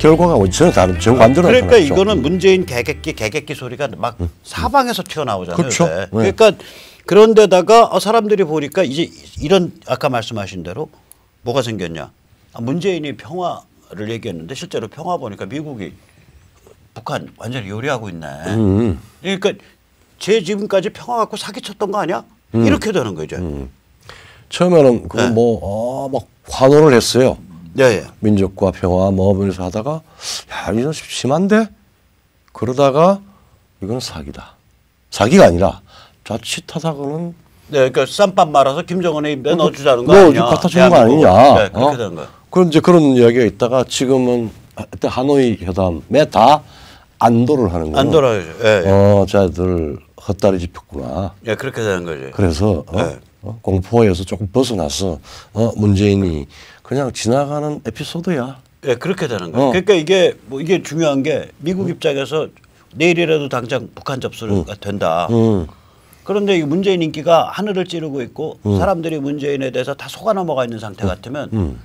결과가 전혀 다른 정반대로 그러니까 나타났죠. 이거는 문재인 개객기 소리가 막 사방에서 튀어나오잖아요. 그렇죠. 요새. 네. 그러니까 그런데다가 사람들이 보니까 이제 이런 아까 말씀하신 대로 뭐가 생겼냐. 문재인이 평화를 얘기했는데 실제로 평화 보니까 미국이 북한 완전히 요리하고 있네. 그러니까 제 지금까지 평화 갖고 사기쳤던 거 아니야? 이렇게 되는 거죠. 처음에는 그 네. 막 환호를 했어요. 네. 민족과 평화 뭐 하면서 하다가 야 이건 심한데 그러다가 이건 사기다. 사기가 아니라 자칫하다가는 네, 그러니까 쌈밥 말아서 김정은에 입에 넣어주자는 거 아니냐? 갖다 주는 거 아니냐? 네, 그렇게 되는 거예요. 그런 이제 그런 이야기가 있다가 지금은 그때 하노이 회담에 다 안도를 하는 거예요. 안도를 예. 자들 헛다리 짚었구나. 예, 그렇게 되는 거죠. 그래서 공포에서 조금 벗어나서 문재인이 그냥 지나가는 에피소드야. 예, 그렇게 되는 거예요. 그러니까 이게 뭐 이게 중요한 게 미국 입장에서 내일이라도 당장 북한 접수가 된다. 그런데 이 문재인 인기가 하늘을 찌르고 있고 사람들이 문재인에 대해서 다 속아 넘어가 있는 상태 같으면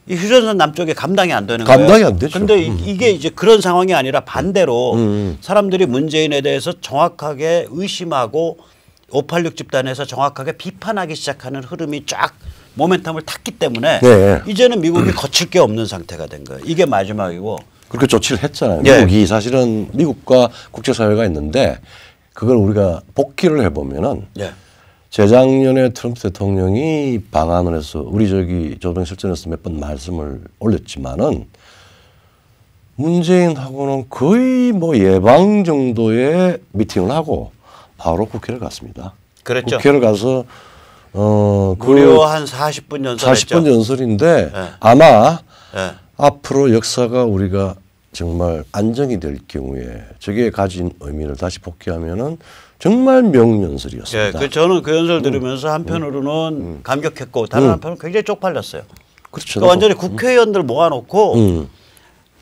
이 휴전선 남쪽에 감당이 안 되는 거예요. 감당이 안 되죠. 근데 이게 이제 그런 상황이 아니라 반대로 사람들이 문재인에 대해서 정확하게 의심하고 586 집단에서 정확하게 비판하기 시작하는 흐름이 쫙 모멘텀을 탔기 때문에 네. 이제는 미국이 거칠 게 없는 상태가 된 거예요. 이게 마지막이고. 그렇게 조치를 했잖아요. 예. 미국이 사실은 미국과 국제사회가 있는데 그걸 우리가 복기를 해보면은 예. 재작년에 트럼프 대통령이 방한을 해서 우리 조정실전에서 몇 번 말씀을 올렸지만은 문재인하고는 거의 뭐 예방 정도의 미팅을 하고 바로 국회를 갔습니다. 그랬죠. 국회를 가서 무려 한 40분 연설했죠. 40분 연설인데 예. 아마 예. 앞으로 역사가 우리가 정말 안정이 될 경우에 저게 가진 의미를 다시 복귀하면은 정말 명연설이었습니다. 예, 저는 그 연설 들으면서 한편으로는 감격했고 다른 한편으로는 굉장히 쪽팔렸어요. 그렇죠. 그러니까 완전히 국회의원들 모아놓고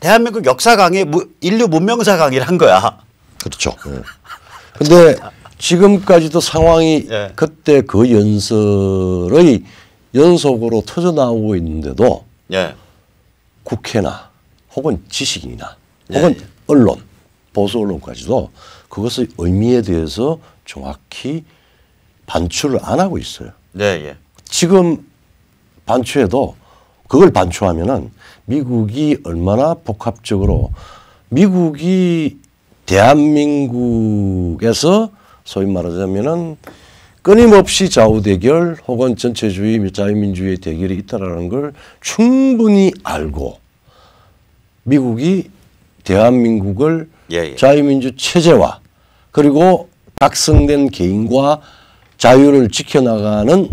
대한민국 역사 강의, 인류 문명사 강의를 한 거야. 그렇죠. 그런데 지금까지도 상황이 예. 그때 그 연설의 연속으로 터져 나오고 있는데도 예. 국회나 혹은 지식인이나 예. 혹은 언론, 보수 언론까지도 그것의 의미에 대해서 정확히 반출을 안 하고 있어요. 네, 예. 지금 반추해도 그걸 반추하면은 미국이 얼마나 복합적으로 미국이 대한민국에서 소위 말하자면은 끊임없이 좌우 대결 혹은 전체주의 자유민주주의 대결이 있다라는 걸 충분히 알고 미국이 대한민국을 예. 자유민주 체제와 그리고 각성된 개인과 자유를 지켜나가는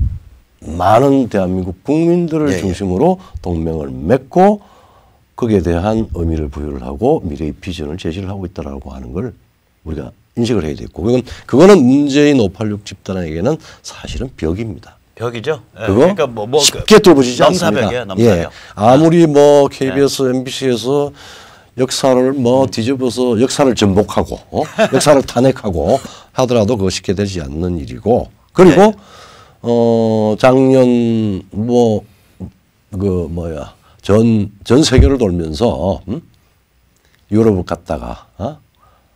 많은 대한민국 국민들을 중심으로 동맹을 맺고 거기에 대한 의미를 부여를 하고 미래의 비전을 제시를 하고 있다라고 하는 걸 우리가 인식을 해야 되고 그거는 문재인 586 집단에게는 사실은 벽입니다. 벽이죠. 예. 그거 그러니까 쉽게 뚫어지지 않습니다. 넘사벽이에요. 넘사벽. 예. 아무리 뭐 KBS, MBC에서 역사를 뭐 뒤집어서 역사를 전복하고 역사를 탄핵하고 하더라도 그거 쉽게 되지 않는 일이고 그리고 작년 전 세계를 돌면서 유럽을 갔다가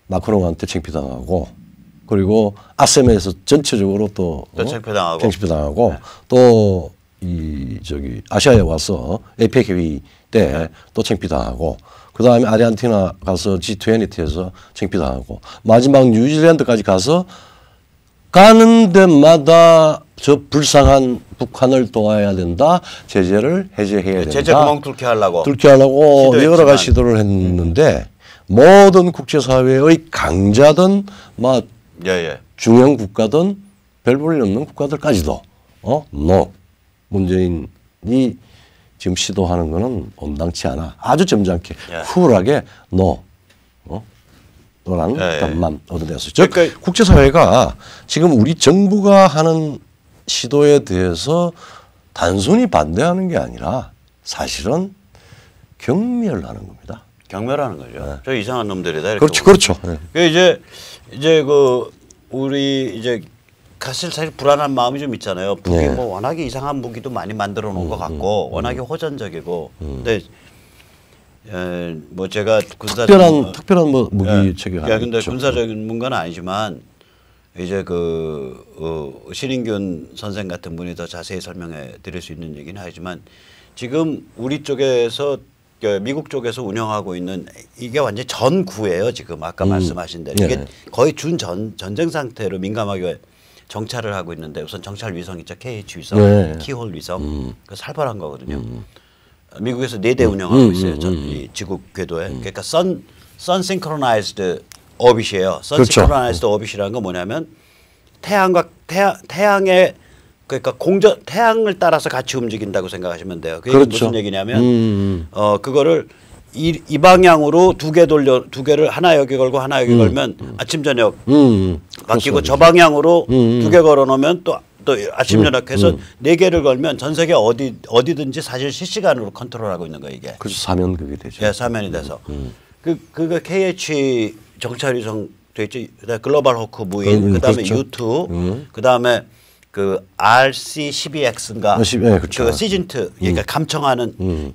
마크롱한테 창피당하고 그리고 아셈에서 전체적으로 또 창피당하고 또 아시아에 와서 에이펙 회의 때 또 창피당하고 그다음에 아르헨티나 가서 G20에서 창피당하고 마지막 뉴질랜드까지 가서 가는 데마다 저 불쌍한 북한을 도와야 된다. 제재를 해제해야 된다. 제재 구멍 뚫게 하려고 여러 가지 시도를 했는데 모든 국제사회의 강자든 중형 국가든 별 볼일 없는 국가들까지도 문재인이 지금 시도하는 거는 온당치 않아. 아주 점잖게 쿨하게 너라는 답만 얻어냈어요. 즉 국제사회가 지금 우리 정부가 하는 시도에 대해서 단순히 반대하는 게 아니라 사실은 경멸하는 겁니다. 경멸하는 거죠. 저 이상한 놈들이다. 그렇죠. 이제 우리 사실 불안한 마음이 좀 있잖아요. 북이 뭐 워낙에 이상한 무기도 많이 만들어 놓은 것 같고 워낙에 호전적이고. 근데 뭐 제가 군사적인 특별한 뭐 무기 체계가 예, 근데 있죠. 군사적인 문건 아니지만 이제 그 신인균 선생 같은 분이 더 자세히 설명해 드릴 수 있는 얘기는 하지만 지금 우리 쪽에서 미국 쪽에서 운영하고 있는 이게 완전 전구예요. 지금 아까 말씀하신 대로 이게 네. 거의 전쟁 상태로 민감하게 정찰을 하고 있는데 우선 정찰 위성 있죠. KH 위성, 네. 키홀 위성 그 살벌한 거거든요. 미국에서 4대 운영하고 있어요. 이 지구 궤도에. 그러니까 sun synchronized orbit이에요. sun 그렇죠. synchronized orbit이라는 건 뭐냐면 태양의 그러니까 태양을 따라서 같이 움직인다고 생각하시면 돼요. 그게 그렇죠. 무슨 얘기냐면 그거를 이 방향으로 두 개를 하나 여기 걸고 하나 여기 걸면 아침 저녁 바뀌고 저 방향으로 2개 걸어 놓으면 또 아침 저녁 해서 4개를 걸면 전 세계 어디든지 사실 실시간으로 컨트롤하고 있는 거예요, 이게. 그래서 사면 그게 되죠. 예, 사면이 돼서. 그거 KH 정찰위성 돼 있죠. 그다음에 글로벌 호크 무인, 그다음에 그렇죠. U2, 그다음에 그 RC-12X인가 네, 그렇죠. 그 시즌트 그러니까 감청하는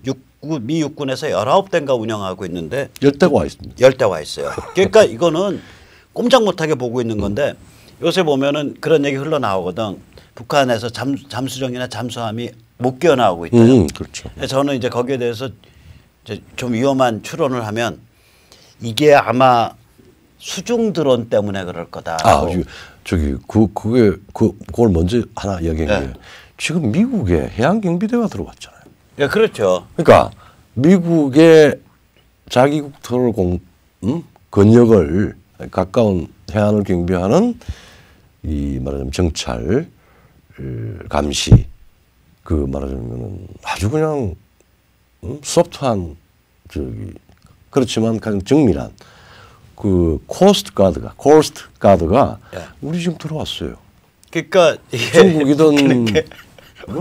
미 육군에서 19대인가 운영하고 있는데 10대가 와 있습니다. 10대 와 있어요. 그러니까 이거는 꼼짝 못하게 보고 있는 건데 요새 보면은 그런 얘기 흘러나오거든. 북한에서 잠수정이나 잠수함이 못 끼어나오고 있다. 그렇죠. 저는 이제 거기에 대해서 이제 좀 위험한 추론을 하면 이게 아마 수중 드론 때문에 그럴 거다. 저기 그걸 먼저 하나 이야기한 게 네. 지금 미국에 해양 경비대가 들어왔잖아요. 예, 그렇죠. 그러니까 미국의 자기 국토를 권역을 가까운 해안을 경비하는 이 말하자면 정찰 감시 그 말하자면은 아주 그냥 소프트한 저기 그렇지만 가장 정밀한 그 코스트 가드가 예. 우리 지금 들어왔어요. 그러니까 이게 중국이든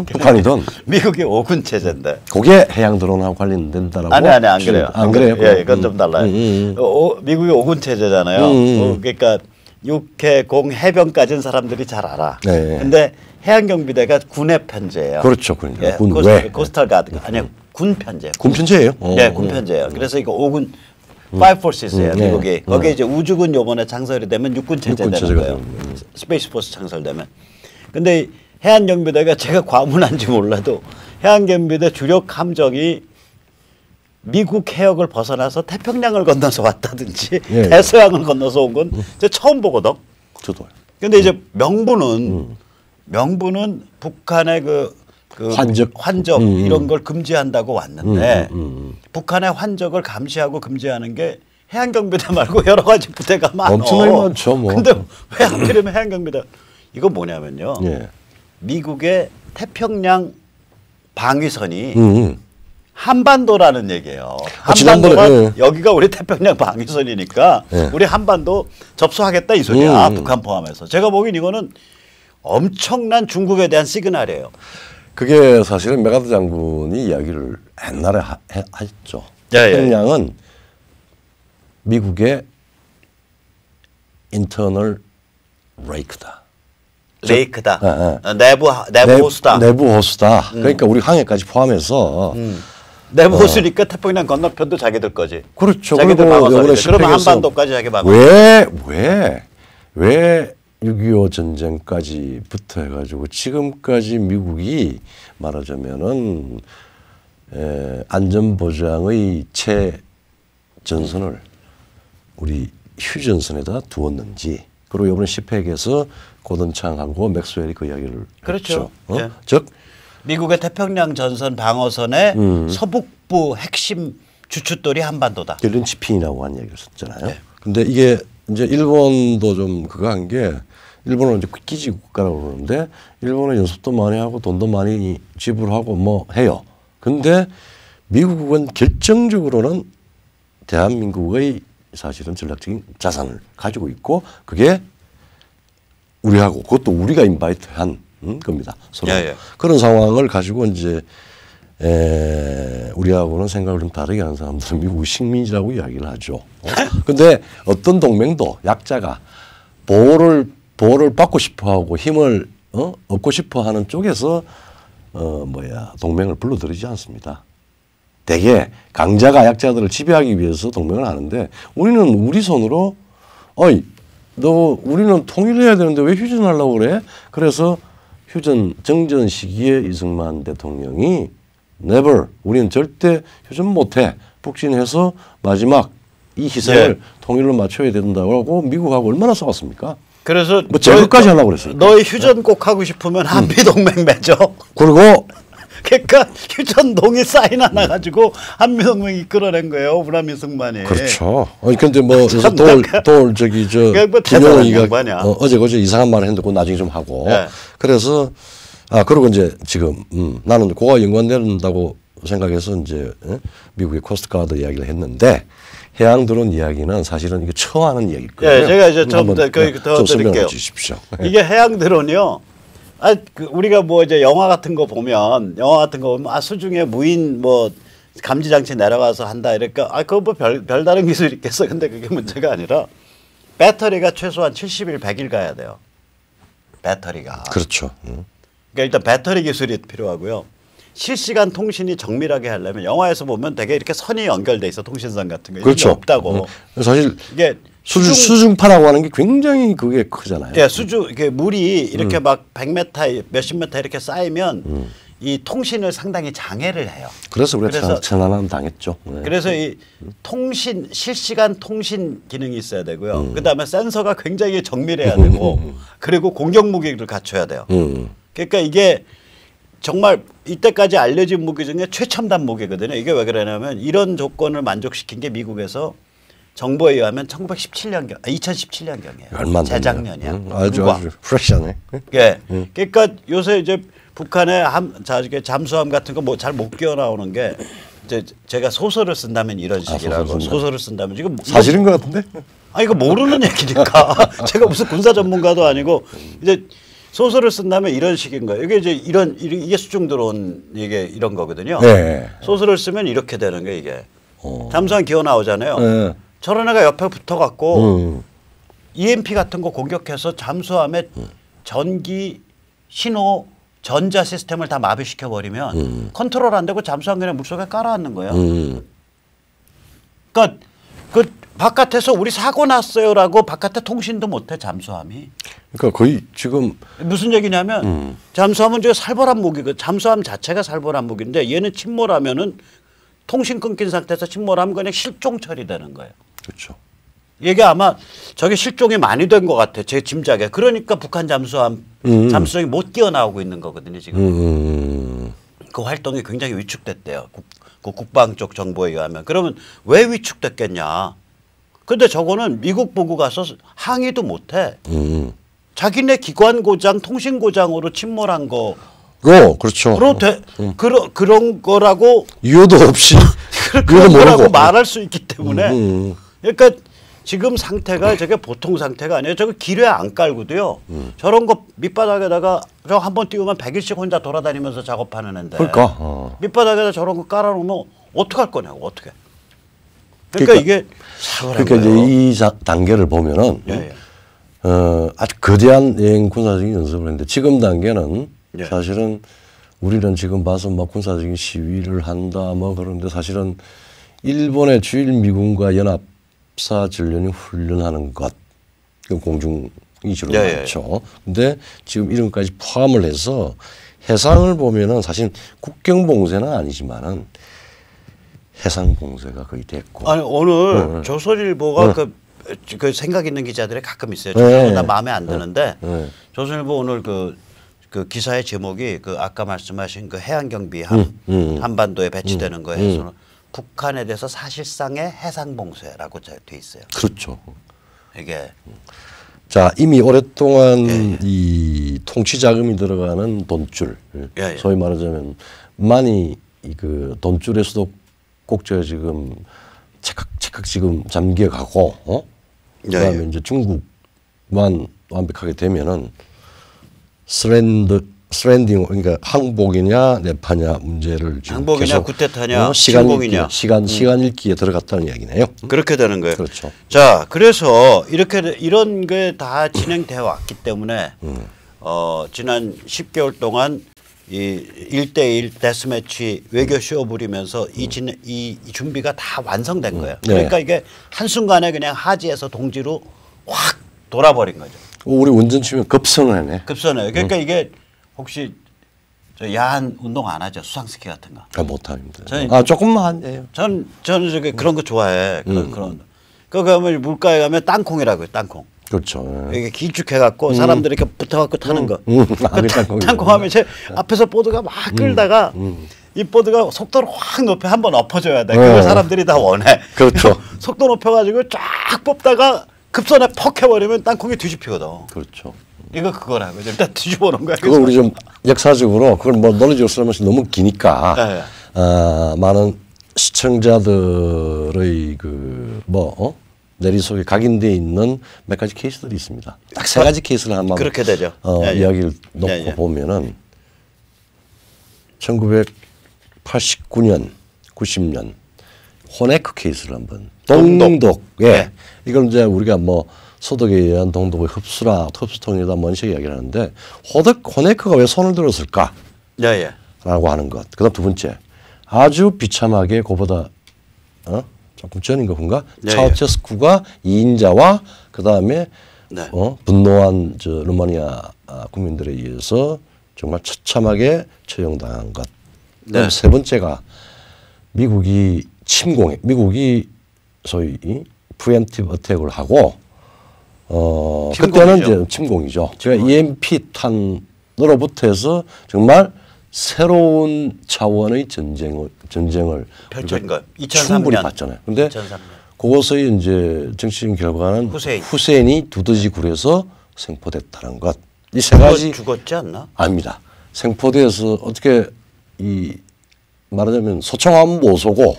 북한이든 미국의 5군 체제인데. 그게 해양 드론하고 관련된다라고. 아니 안 그래요. 안 그래요? 예, 이건 좀 달라요. 미국의 5군 체제잖아요. 그러니까 육해공 해변까지는 사람들이 잘 알아. 네. 근데 해양 경비대가 군의 편제예요. 그렇죠, 그러니까 예, 군 왜? 코스탈 가드가 아니요 군 편제. 군 편제예요? 네, 군 편제예요. 그래서 이거 5군 Five Forces예요. 미국이 거기에 이제 우주군 요번에 창설이 되면 육군 체제 되는 거예요. 스페이스 포스 창설되면. 근데 해안 경비대가 제가 과문한지 몰라도 해안 경비대 주력 함정이 미국 해역을 벗어나서 태평양을 건너서 왔다든지 예. 대서양을 건너서 온 건 제가 처음 보거든. 저도. 근데 이제 명분은 북한의 그 환적 이런 걸 금지한다고 왔는데 북한의 환적을 감시하고 금지하는 게 해양경비대 말고 여러 가지 부대가 많아. 엄청나게 많죠, 뭐. 근데 왜 하필이면 해양경비대? 이건 뭐냐면요. 예. 미국의 태평양 방위선이 한반도라는 얘기예요. 한반도가 지난번에, 여기가 우리 태평양 방위선이니까 우리 한반도 접수하겠다 이 소리야. 북한 포함해서. 제가 보기엔 이거는 엄청난 중국에 대한 시그널이에요. 그게 사실은 메가드 장군이 이야기를 옛날에 했죠. 예, 태평양은 미국의 인터널 레이크다. 레이크다. 내부 호수다. 내부 호수다. 그러니까 우리 항해까지 포함해서 내부 호수니까 태평양 건너편도 자기들 거지. 그렇죠. 자기들 막아서 그러면 십 한반도까지 자기 막아. 왜 6.25 전쟁까지부터 해가지고 지금까지 미국이 말하자면은 안전보장의 최전선을 우리 휴전선에다 두었는지, 그리고 이번에 시팩에서 고든창하고 맥스웰이 그 이야기를 그렇죠. 했죠. 예. 즉 미국의 태평양 전선 방어선의 서북부 핵심 주춧돌이 한반도다. 이런 치킨이라고 한 얘기를 썼잖아요. 근데 이게 이제 일본도 좀 그거 한 게, 일본은 이제 기지 국가라고 그러는데 일본은 연습도 많이 하고 돈도 많이 지불하고 뭐 해요. 근데 미국은 결정적으로는 대한민국의 사실은 전략적인 자산을 가지고 있고, 그게 우리하고, 그것도 우리가 인바이트한 겁니다. 서로. 예. 그런 상황을 가지고 이제 우리하고는 생각을 좀 다르게 하는 사람들은 미국 식민지라고 이야기를 하죠. 근데 어떤 동맹도 약자가 보호를 받고 싶어하고 힘을 얻고 싶어하는 쪽에서 동맹을 불러들이지 않습니다. 대개 강자가 약자들을 지배하기 위해서 동맹을 하는데 우리는 우리 손으로 어이 너 우리는 통일해야 되는데 왜 휴전하려고 그래? 그래서 휴전 정전 시기에 이승만 대통령이 never 우리는 절대 휴전 못해 북진해서 마지막 이 희생을 통일로 맞춰야 된다고 하고 미국하고 얼마나 싸웠습니까? 그래서 뭐 제거까지 하려고 그랬어요. 너희 휴전 꼭 하고 싶으면 한미 동맹 맺어. 그리고 그러니까 휴전 동의 사인 하나 가지고 한미 동맹이 끌어낸 거예요. 오브라미 승만이. 그렇죠. 근데 뭐 참 돌 저기 저 뭐 대단한 김영희가 양반이야. 어제 그제 이상한 말을 했는데 그거 나중에 좀 하고. 네. 그래서 그리고 이제 지금 나는 그거와 연관된다고 생각해서 이제 미국의 코스트가드 이야기를 했는데 해양 드론 이야기는 사실은 이게 처음 하는 이야기일 거예요. 예, 제가 이제 좀 한번 더 드릴게요. 주십시오. 이게 해양 드론이요. 우리가 뭐 이제 영화 같은 거 보면 수중에 무인 뭐 감지 장치 내려가서 한다 이러니까 그거 뭐 별다른 기술이 있겠어. 근데 그게 문제가 아니라 배터리가 최소한 70일 100일 가야 돼요. 배터리가. 그렇죠. 그러니까 일단 배터리 기술이 필요하고요. 실시간 통신이 정밀하게 하려면 영화에서 보면 되게 이렇게 선이 연결돼 있어 통신선 같은 거. 그렇죠. 없다고. 사실 이게 수중파라고 하는 게 굉장히 그게 크잖아요. 예, 이게 물이 이렇게 막 100m, 몇십 미터 이렇게 쌓이면 이 통신을 상당히 장애를 해요. 그래서 우리가 천안함 당했죠. 네. 그래서 이 실시간 통신 기능이 있어야 되고요. 그다음에 센서가 굉장히 정밀해야 되고 그리고 공격 무기를 갖춰야 돼요. 그러니까 이게 정말 이때까지 알려진 무기 중에 최첨단 무기거든요. 이게 왜 그러냐면 이런 조건을 만족시킨 게 미국에서 정보에 의하면 2017년경이에요. 재작년이야. 아주 프레시하네. 예. 그러니까 요새 이제 북한의 잠수함 같은 거 뭐 잘 못 끼어 나오는 게 이제 제가 소설을 쓴다면 이런 식이라고. 소설을 쓴다면 지금 사실인 것 같은데? 이거 모르는 얘기니까 제가 무슨 군사 전문가도 아니고 이제 소설을 쓴다면 이런 식인 거예요. 이게 이제 이게 수중 드론 이게 이런 거거든요. 네. 소설을 쓰면 이렇게 되는 게 이게 잠수함 기어 나오잖아요. 네. 저런 애가 옆에 붙어갖고 EMP 같은 거 공격해서 잠수함의 전기 신호 전자 시스템을 다 마비시켜 버리면 컨트롤 안 되고 잠수함 그냥 물속에 깔아앉는 거예요. 그러니까 그 바깥에서 우리 사고 났어요라고 바깥에 통신도 못해 잠수함이. 그러니까 거의 지금 무슨 얘기냐면 잠수함은 저 살벌한 무기고 잠수함 자체가 살벌한 무기인데 얘는 침몰하면은 통신 끊긴 상태에서 침몰하면 그냥 실종 처리되는 거예요. 그렇죠. 이게 아마 저게 실종이 많이 된 것 같아 제 짐작에. 그러니까 북한 잠수함이 못 끼어 나오고 있는 거거든요 지금. 그 활동이 굉장히 위축됐대요. 그 국방 쪽 정보에 의하면. 그러면 왜 위축됐겠냐? 근데 저거는 미국 보고 가서 항의도 못해. 자기네 기관 고장, 통신 고장으로 침몰한 거. 그렇죠. 그런 거라고 이유도 없이 그런 거라고 말할 수 있기 때문에. 그러니까 지금 상태가 저게 보통 상태가 아니에요. 저거 기뢰 안 깔고도요. 저런 거 밑바닥에다가 저 한 번 띄우면 100일씩 혼자 돌아다니면서 작업하는 애인데. 그러니까 밑바닥에다 저런 거 깔아놓으면 어떡할 거냐고 어떻게. 그러니까 이게 그러니까 이제 이 단계를 보면은 아주 거대한 여행 군사적인 연습을 했는데 지금 단계는 사실은 우리는 지금 봐서 막 군사적인 시위를 한다 뭐 그런데 사실은 일본의 주일 미군과 연합사 전련이 훈련하는 것 공중 위주로 많죠. 근데 지금 이런 것까지 포함을 해서 해상을 보면은 사실 국경 봉쇄는 아니지만은 해상 봉쇄가 거의 됐고. 아니 오늘 조선일보가 그 생각 있는 기자들이 가끔 있어요. 조선일보 나 마음에 안 드는데 조선일보 오늘 그 기사의 제목이 그 아까 말씀하신 그 해양경비 한반도에 배치되는 거에 해서는 북한에 대해서 사실상의 해상 봉쇄라고 돼 있어요. 그렇죠. 이게 자 이미 오랫동안 이 통치 자금이 들어가는 돈줄, 소위 말하자면 많이 그 돈줄에서도 꼭저 지금 착각 지금 잠겨가고, 그다음에 이제 중국만 완벽하게 되면은 스트랜딩 그러니까 항복이냐 내파냐 문제를 지금 항복이냐 구태타냐 침공이냐 시간 읽기에 들어갔다는 이야기네요. 그렇게 되는 거예요. 그렇죠. 자 그래서 이런 게 다 진행되어 왔기 때문에 지난 10개월 동안 이 1대1 데스매치 외교 쇼 부리면서 이 준비가 다 완성된 거예요. 그러니까 네. 이게 한순간에 그냥 하지에서 동지로 확 돌아버린 거죠. 우리 운전 치면 급선을 해. 급선해요. 그러니까 이게 혹시 저 야한 운동 안 하죠? 수상스키 같은 거. 아, 못합니다. 조금만 해요. 저는 저기 그런 거 좋아해. 그런. 그 가면 물가에 가면 땅콩이라고요. 땅콩. 그렇죠. 이게 길쭉해갖고 사람들이 이렇게 붙어갖고 타는 거. 아니, 땅콩이. 땅콩하면 이제 앞에서 보드가 막 끌다가 이 보드가 속도를 확 높여 한번 엎어줘야 돼. 그걸 사람들이 다 원해. 그렇죠. 속도 높여가지고 쫙 뽑다가 급선에 퍽 해버리면 땅콩이 뒤집히거든. 그렇죠. 이거 그거라고. 일단 뒤집어 놓은 거야. 그걸 우리 좀 역사적으로 그걸 뭐 논리적으로 설명하면 너무 기니까 많은 시청자들의 내리속에 각인되어 있는 몇 가지 케이스들이 있습니다. 딱 세 가지 케이스를 한번 그렇게 되죠. 이야기를 놓고 보면은 1989년, 90년 호네크 케이스를 한번 동독에 이걸 이제 우리가 뭐 소득에 의한 동독의 흡수통이다 뭔 식의 이야기를 하는데 호네크가 왜 손을 들었을까? 라고 하는 것. 그다음 두 번째 아주 비참하게 그보다 조금 전인가 본가 차우체스쿠가 2인자와 그다음에 분노한 루마니아 국민들에 의해서 정말 처참하게 처형당한 것. 그다음 세 번째가 미국이 소위 프리엠티브 어택을 하고 그때는 이제 침공이죠. 제가 EMP 탄으로부터 해서 정말 새로운 차원의 전쟁을 펼쳐진 거. 2003년 충분히 봤잖아요. 그런데 그것의 이제 정치적인 결과는 후세인이 두더지 굴에서 생포됐다는 것. 이 세 가지 죽었지 않나? 아닙니다. 생포돼서 어떻게 말하자면 소총한 모소고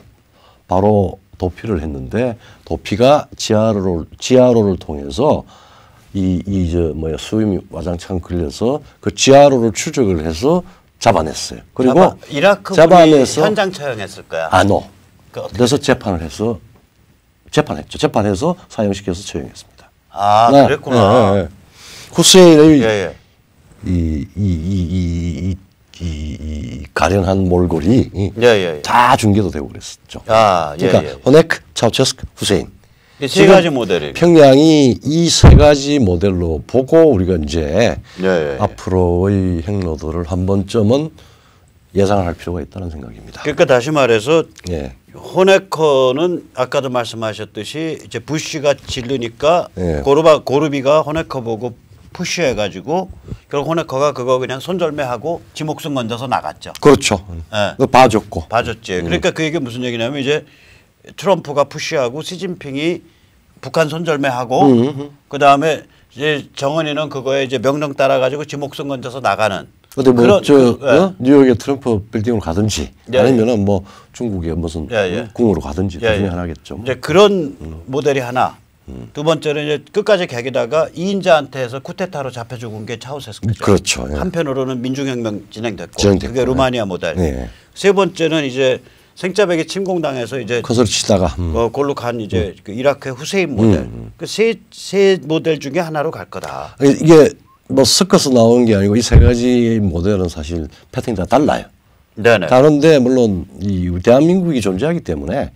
바로 도피를 했는데 도피가 지하로를 통해서 수임이 와장창 걸려서 그 지하로를 추적을 해서 잡아냈어요. 그리고 이라크 잡아내서 현장 처형했을 거야. 그래서 재판했죠. 재판해서 사형시켜서 처형했습니다. 그랬구나. 후세인의 이 가련한 몰골이 다 중계도 되고 그랬었죠. 그러니까 호네크, 차우체스크, 후세인. 세 가지 모델이. 평양이 이 세 가지 모델로 보고 우리가 이제 앞으로의 행로들을 한 번쯤은 예상을 할 필요가 있다는 생각입니다. 그러니까 다시 말해서 호네커는 아까도 말씀하셨듯이 이제 부시가 질르니까 고르비가 호네커 보고 푸시해가지고 결국 호네커가 그거 그냥 손절매하고 지 목숨 건져서 나갔죠. 그렇죠. 봐줬고. 봐줬지. 그러니까 그 얘기 무슨 얘기냐면 이제 트럼프가 푸시하고 시진핑이 북한 손절매하고 그 다음에 이제 정은이는 그거에 이제 명령 따라가지고 지 목숨 건져서 나가는. 근데 뉴욕의 트럼프 빌딩으로 가든지 아니면은 뭐 중국의 무슨 궁으로 가든지 둘 중에 하나겠죠. 이제 그런 모델이 하나. 두 번째는 이제 끝까지 개기다가 2인자한테 해서 쿠데타로 잡혀 죽은 게 차우세스크죠. 그렇죠. 한편으로는 민중혁명 진행됐고 그게 루마니아 모델. 세 번째는 이제 생짜배기 침공당해서 이제 커서를 치다가 골로 간 이제 그 이라크의 후세인 모델. 그 세 모델 중에 하나로 갈 거다. 이게 뭐 섞어서 나오는 게 아니고 이 세 가지 모델은 사실 패턴이 다 달라요. 다른데 물론 이 대한민국이 존재하기 때문에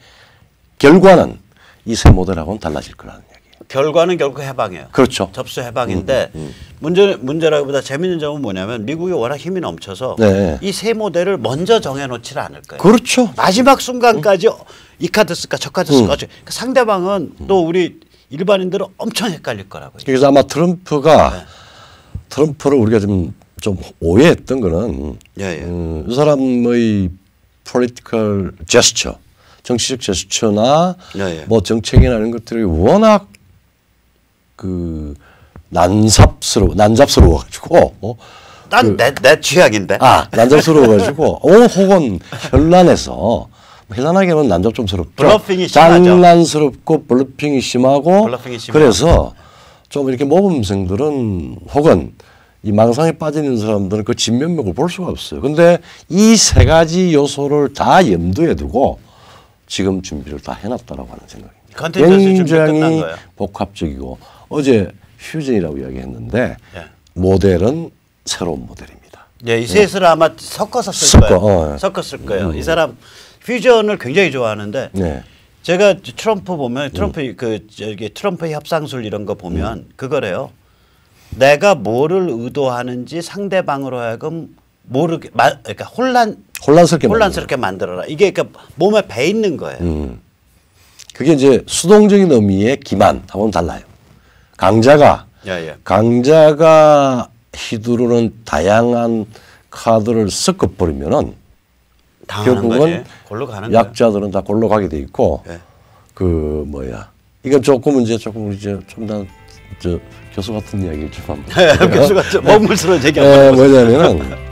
결과는 이 세 모델하고는 달라질 거라는 얘기예요. 결과는 결국 해방이에요. 그렇죠. 접수 해방인데 문제라기보다 재밌는 점은 뭐냐면 미국이 워낙 힘이 넘쳐서 이 세 모델을 먼저 정해놓지를 않을 거예요. 그렇죠. 마지막 순간까지 이 카드 쓸까 저 카드 쓸까 상대방은 또 우리 일반인들은 엄청 헷갈릴 거라고요. 그래서 아마 트럼프를 우리가 좀 오해했던 거는 이 사람의 political gesture 정치적 제스처나 뭐 정책이나 이런 것들이 워낙 난잡스러워 가지고 내 취향인데. 난잡스러워 가지고 혹은 현란해서 현란하게는 난잡 좀 스럽죠. 블러핑이 심하죠. 장난스럽고 블러핑이 심하고 그래서 좀 이렇게 모범생들은 혹은 이 망상에 빠져 있는 사람들은 그 진면목을 볼 수가 없어요. 근데 이 세 가지 요소를 다 염두에 두고 지금 준비를 다 해놨다라고 하는 생각입니다. 굉장히 복합적이고 어제 퓨전이라고 이야기했는데 모델은 새로운 모델입니다. 예, 이 셋을 아마 섞어서 쓸 섞어, 거예요. 섞었을 거예요. 이 사람 퓨전을 굉장히 좋아하는데 네. 제가 트럼프 보면 트럼프 그 저기 트럼프 협상술 이런 거 보면 그거래요. 내가 뭐를 의도하는지 상대방으로 하여금 모르게 그러니까 혼란스럽게 만들어라. 이게 그러니까 몸에 배 있는 거예요. 그게 이제 수동적인 의미의 기만하고는 달라요. 강자가 휘두르는 다양한 카드를 섞어버리면은 결국은 약자들은 다 골로 가게 돼 있고 그 뭐야 이건 조금 이제 좀 더 교수 같은 이야기를 좀 한번 교수가 좀 먹물스러운 얘기하고 뭐냐면은